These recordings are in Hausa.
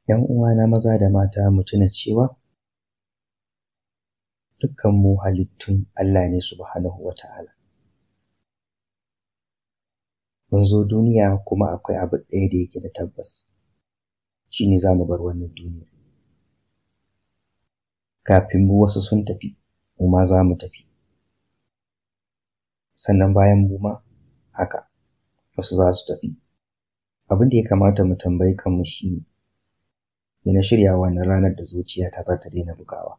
‘Yan uwana maza da mata mu tuna cewa dukkanmu halittun Allah ne subhanahu wa ta'ala. Mun zo duniya kuma akwai abu ɗaya da yake da tabbas, shi ne za mu bar wannan duniya. Kafin mu wasu sun tafi, mu ma za mu tafi. Sannan bayan mu ma haka wasu za su tafi. Abin da ya kamata mu tambayi kanmu shi ne, me na shirya wannan ranar da zuciyata za ta daina bugawa?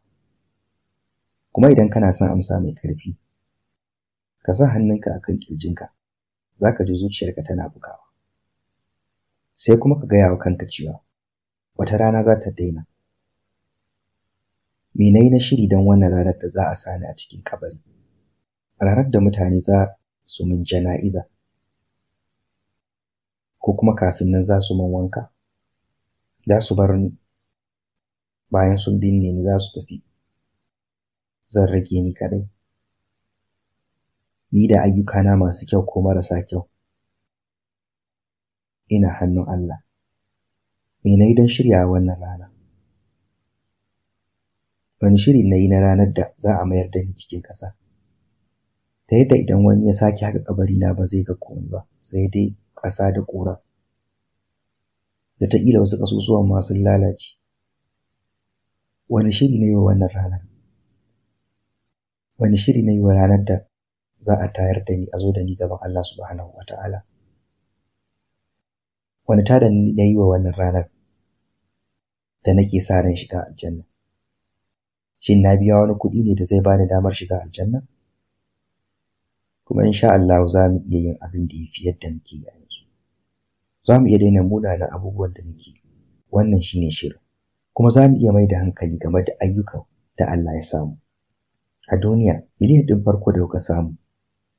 Kuma idan kana son amsa mai ƙarfi, ka sa hannunka a kan ƙirjinka, za ka ji zuciyarka tana bugawa. Sai kuma ka gaya wa kanka cewa wata rana za ta daina. Me na yi na shiri don wannan ranar da za a sani a cikin kabari? Ranar da mutane za su min jana'iza, ko kuma kafin nan za su min wanka, za su bar ni, bayan sun binne ni za su tafi, zan rage ni kaɗai, ni da ayyukana masu kyau ko marasa kyau, ina hannun Allah. Me na yi don shirya wannan rana? Wani shiri na yi na ranar da za a mayar da ni cikin ƙasa, ta yadda idan wani ya sake haka kabarina ba zai ga komai ba, sai dai ƙasa da ƙura, wataƙila wasu ƙasusuwan ma sun lalace. Wani shiri na yi wa wannan ranar? Wani shiri na yi wa ranar da za a tayar da ni a zo da ni gaban Allah subhanahu wa ta'ala? Wani tada na yi wa wannan ranar da nake sa ran shiga aljanna? Shin na biya wani kuɗi ne da zai bani damar shiga aljanna? Kuma insha Allah za mu iya yin abin da ya fi yadda muke yi yanzu. Za mu iya daina munanan abubuwan da muke yi. Wannan shi ne shirin. Kuma za mu iya mai da hankali game da ayyukan da Allah ya samu. A duniya, miliyan ɗin farko da kuka samu,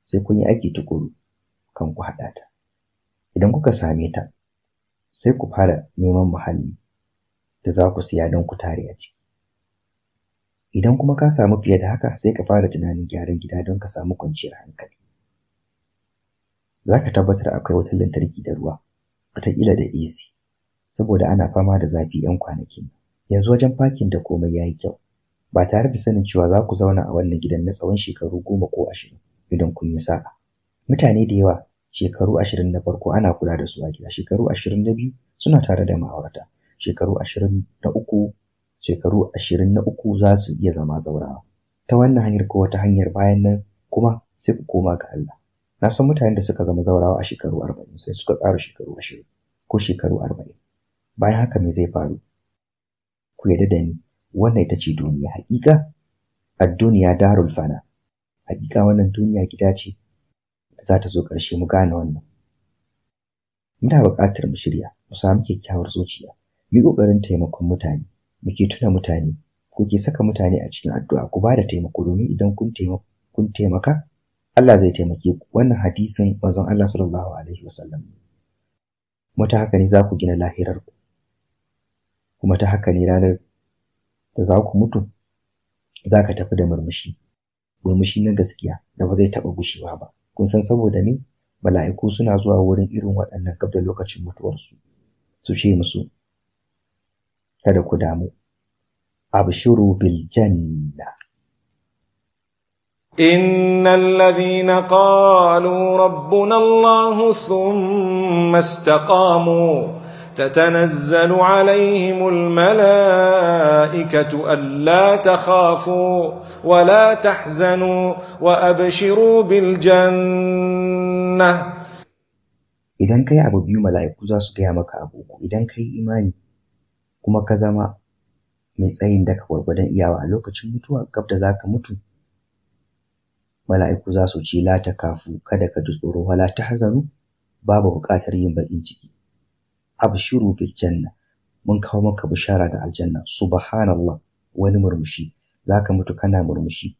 sai kun yi aiki tukuru kan ku haɗa ta. Idan kuka same ta, sai ku fara neman muhalli da za ku siya don ku tare a ciki. Idan kuma ka samu fiye da haka, sai ka fara tunanin gyaran gida don ka samu kwanciyar hankali. Za ka tabbatar akwai wutar lantarki da ruwa, wataƙila da AC, saboda ana fama da zafi 'yan kwanakin. Yanzu wajen fakin da komai ya yi kyau, ba tare da sanin cewa za ku zauna a wannan gidan na tsawon shekaru 10 ko 20 idan kun yi sa'a. Mutane da yawa shekaru 20 na farko ana kula da su a gida, shekaru 22 suna tare da ma'aurata, shekaru 23 za su iya zama zaurawa. Ta wannan hanyar ko wata hanyar bayan nan kuma sai ku koma ga Allah. Na san mutanen da suka zama zaurawa a shekaru 40 sai suka ƙara shekaru 20 ko shekaru 40. Bayan haka me zai faru? Ku yarda da ni, wannan ita ce duniya haƙiƙa. Ad-duniya darul fana. Haƙiƙa wannan duniya gida ce da za ta zo ƙarshe. Mu gane wannan. Muna buƙatar mu shirya, mu samu kyakkyawar zuciya, mu yi ƙoƙarin taimakon mutane, muke tuna mutane, ku ke saka mutane a cikin addu'a, ku ba da taimako, domin idan kun taimaka, Allah zai taimake ku. Wannan hadisin manzon Allah sallallahu alaihi wasallam. Kuma ta haka ne za ku gina lahirar ku, kuma ta haka ne ranar da za ku mutu za ka tafi da murmushi na gaskiya da ba zai taɓa gushewa ba. Kun san saboda me? Mala'iku suna zuwa wurin irin waɗannan gab da lokacin mutuwarsu su ce musu, kada ku damu, abshiru bil janna. إن الذين قالوا ربنا الله ثم استقاموا تتنزل عليهم الملائكة ألا تخافوا ولا تحزنوا وأبشروا بالجنة. Idan kai abu biyu, mala'iku za su gaya maka abu uku. Idan kai imani kuma ka zama mai tsayin daka gwargwadon iyawa a lokacin mutuwa, gab da za ka mutu, mala'iku za su ce la takafu, kada ka ji tsoro, wala tahzanu, babu buƙatar yin baƙin ciki. Abshiru bil janna, mun kawo maka bishara da aljanna. Subhanallah, wani murmushi, zaka mutu kana murmushi,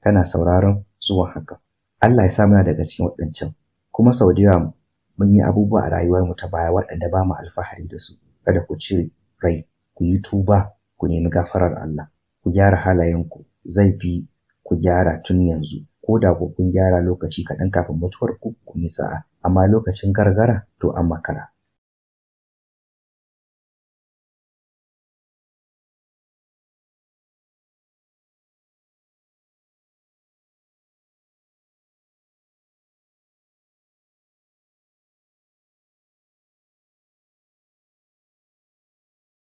kana sauraron zuwan haka. Allah ya sa muna daga cikin waɗancan. Kuma sau da yawa mun yi abubuwa a rayuwar mu ta baya waɗanda ba mu alfahari da su. Kada ku cire rai, ku yi tuba, ku nemi gafarar Allah, ku gyara halayenku, zai fi ku gyara tun yanzu. Ko da ku kun gyara lokaci kaɗan kafin mutuwar ku, kun yi sa'a, amma lokacin gargara to an makara.